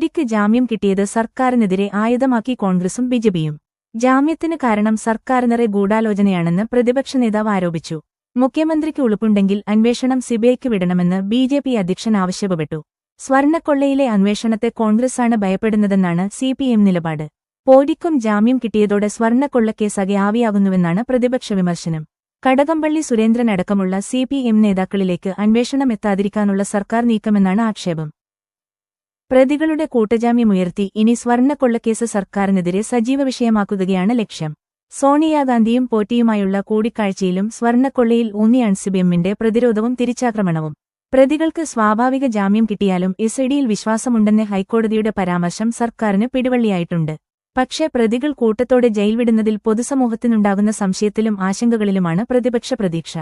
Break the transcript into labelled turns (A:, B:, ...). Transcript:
A: പോഡിക്ക് ജാമ്യം കിട്ടിയത് സർക്കാരിനെതിരെ ആയുധമാക്കി കോൺഗ്രസും ബിജെപിയും. ജാമ്യത്തിന് കാരണം സർക്കാരിനറെ ഗൂഢാലോചനയാണെന്ന് പ്രതിപക്ഷ നേതാവ് ആരോപിച്ചു. മുഖ്യമന്ത്രിക്ക് ഉളുപ്പുണ്ടെങ്കിൽ അന്വേഷണം സിബിഐക്ക് വിടണമെന്ന് ബിജെപി അധ്യക്ഷൻ ആവശ്യപ്പെട്ടു. സ്വർണ്ണക്കൊള്ളയിലെ അന്വേഷണത്തെ കോൺഗ്രസാണ് ഭയപ്പെടുന്നതെന്നാണ് സിപിഎം നിലപാട്. പോഡിക്കും ജാമ്യം കിട്ടിയതോടെ സ്വർണ്ണക്കൊള്ളക്കേസാകെ ആവിയാകുന്നുവെന്നാണ് പ്രതിപക്ഷ വിമർശനം. കടകംപള്ളി സുരേന്ദ്രൻ അടക്കമുള്ള സിപിഎം നേതാക്കളിലേക്ക് അന്വേഷണം എത്താതിരിക്കാനുള്ള സർക്കാർ നീക്കമെന്നാണ് ആക്ഷേപം. പ്രതികളുടെ കൂട്ടജാമ്യമുയർത്തി ഇനി സ്വർണ്ണക്കൊള്ളക്കേസ് സർക്കാരിനെതിരെ സജീവ വിഷയമാക്കുകയാണ് ലക്ഷ്യം. സോണിയാഗാന്ധിയും പോറ്റിയുമായുള്ള കൂടിക്കാഴ്ചയിലും സ്വർണ്ണക്കൊള്ളയിൽ ഊന്നിയാണ് സിപിഎമ്മിന്റെ പ്രതിരോധവും തിരിച്ചാക്രമണവും. പ്രതികൾക്ക് സ്വാഭാവിക ജാമ്യം കിട്ടിയാലും എസ്ഐഡിയിൽ വിശ്വാസമുണ്ടെന്ന ഹൈക്കോടതിയുടെ പരാമർശം സർക്കാരിന് പിടിവള്ളിയായിട്ടുണ്ട്. പക്ഷേ പ്രതികൾ കൂട്ടത്തോടെ ജയിൽ വിടുന്നതിൽ പൊതുസമൂഹത്തിനുണ്ടാകുന്ന സംശയത്തിലും ആശങ്കകളിലുമാണ് പ്രതിപക്ഷ പ്രതീക്ഷ.